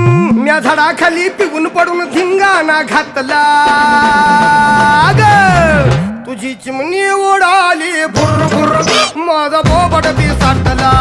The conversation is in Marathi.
म्या झाडाखाली पिऊन पडून धिंगाणा घातला ग तुझी चिमणी ओढाली भुर भुर माझा बोबट बी साठला